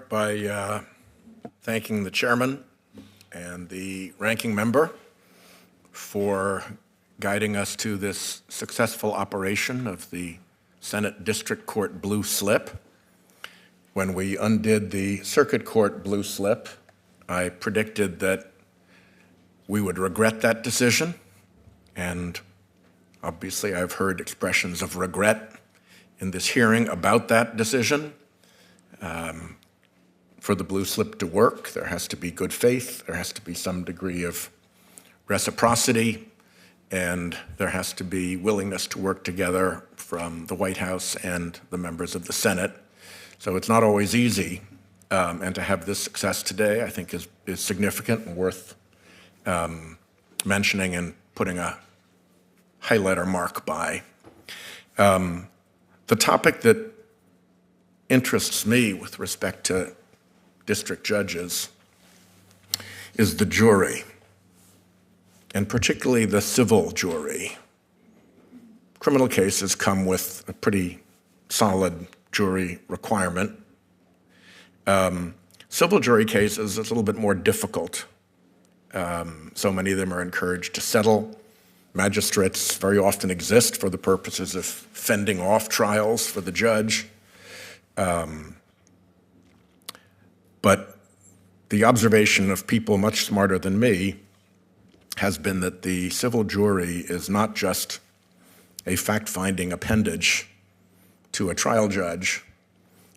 start by thanking the chairman and the ranking member for guiding us to this successful operation of the Senate District Court blue slip. When we undid the Circuit Court blue slip, I predicted that we would regret that decision, and obviously I've heard expressions of regret in this hearing about that decision. For the blue slip to work, there has to be good faith, there has to be some degree of reciprocity, and there has to be willingness to work together from the White House and the members of the Senate. So it's not always easy, and to have this success today, I think, is significant and worth mentioning and putting a highlighter mark by. The topic that interests me with respect to district judges is the jury, and particularly the civil jury. Criminal cases come with a pretty solid jury requirement. Civil jury cases is a little bit more difficult. So many of them are encouraged to settle. Magistrates very often exist for the purposes of fending off trials for the judge. But the observation of people much smarter than me has been that the civil jury is not just a fact-finding appendage to a trial judge,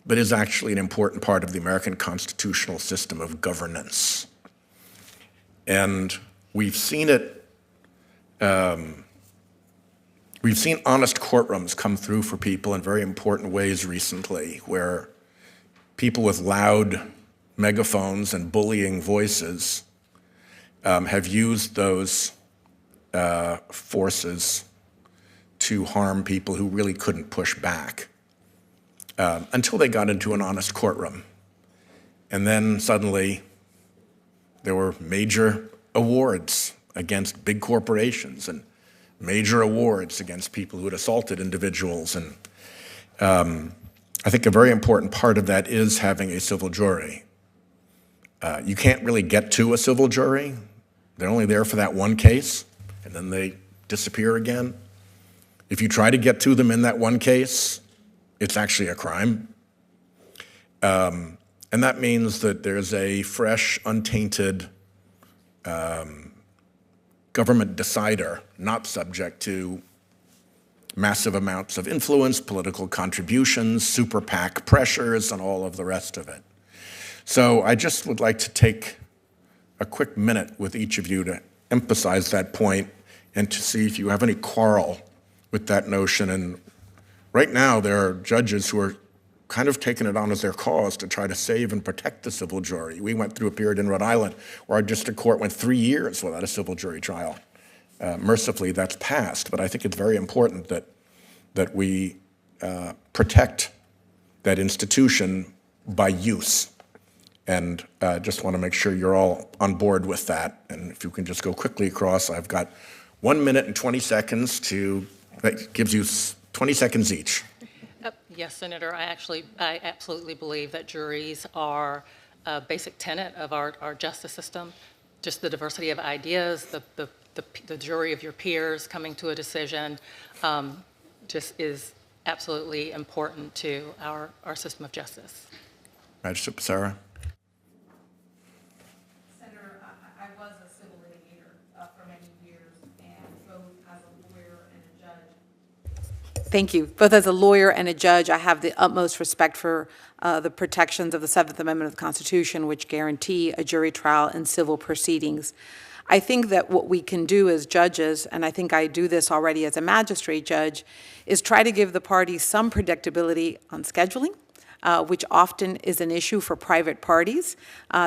but is actually an important part of the American constitutional system of governance. And we've seen it, we've seen honest courtrooms come through for people in very important ways recently, where people with loud megaphones and bullying voices have used those forces to harm people who really couldn't push back until they got into an honest courtroom. And then suddenly there were major awards against big corporations and major awards against people who had assaulted individuals. And I think a very important part of that is having a civil jury. You can't really get to a civil jury. They're only there for that one case, and then they disappear again. If you try to get to them in that one case, it's actually a crime. And that means that there's a fresh, untainted government decider, not subject to massive amounts of influence, political contributions, super PAC pressures, and all of the rest of it. So I just would like to take a quick minute with each of you to emphasize that point and to see if you have any quarrel with that notion. And right now there are judges who are kind of taking it on as their cause to try to save and protect the civil jury. We went through a period in Rhode Island where our district court went 3 years without a civil jury trial. Mercifully, that's passed, but I think it's very important that we protect that institution by use. And just want to make sure you're all on board with that. And if you can just go quickly across, I've got 1 minute and 20 seconds that gives you 20 seconds each. Yes, Senator, I absolutely believe that juries are a basic tenet of our justice system. Just the diversity of ideas, the jury of your peers coming to a decision just is absolutely important to our system of justice. Magistrate Becerra. Senator, I was a civil litigator for many years, and both as a lawyer and a judge. Thank you. Both as a lawyer and a judge, I have the utmost respect for the protections of the Seventh Amendment of the Constitution, which guarantee a jury trial in civil proceedings. I think that what we can do as judges, and I think I do this already as a magistrate judge, is try to give the parties some predictability on scheduling, which often is an issue for private parties.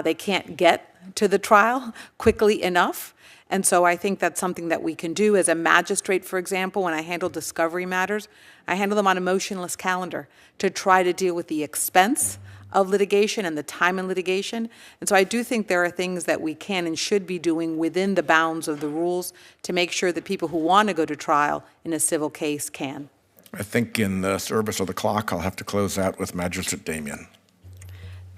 They can't get to the trial quickly enough. And so I think that's something that we can do. As a magistrate, for example, when I handle discovery matters, I handle them on a motionless calendar to try to deal with the expense of litigation and the time in litigation. And so I do think there are things that we can and should be doing within the bounds of the rules to make sure that people who want to go to trial in a civil case can. I think in the service of the clock, I'll have to close out with Magistrate Damian.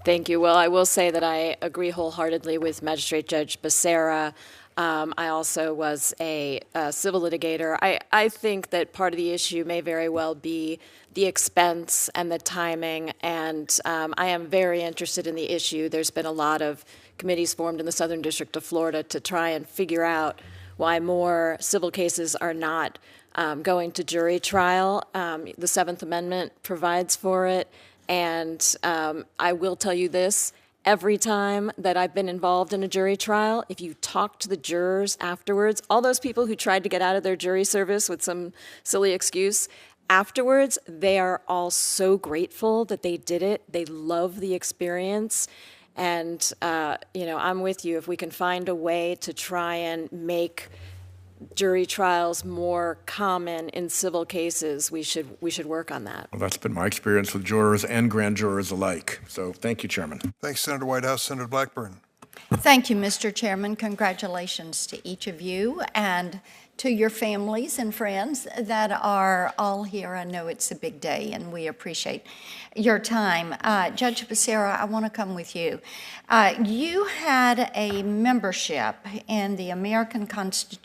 Thank you. Well, I will say that I agree wholeheartedly with Magistrate Judge Becerra. I also was a civil litigator. I think that part of the issue may very well be the expense and the timing, and I am very interested in the issue. There's been a lot of committees formed in the Southern District of Florida to try and figure out why more civil cases are not going to jury trial. The Seventh Amendment provides for it. And I will tell you this, every time that I've been involved in a jury trial, if you talk to the jurors afterwards, all those people who tried to get out of their jury service with some silly excuse, afterwards, they are all so grateful that they did it. They love the experience. And, I'm with you. If we can find a way to try and make jury trials more common in civil cases, we should work on that. Well, that's been my experience with jurors and grand jurors alike. So thank you, Chairman. Thanks, Senator Whitehouse. Senator Blackburn. Thank you, Mr. Chairman. Congratulations to each of you and to your families and friends that are all here. I know it's a big day, and we appreciate your time. Judge Becerra, I want to come with you. You had a membership in the American Constitution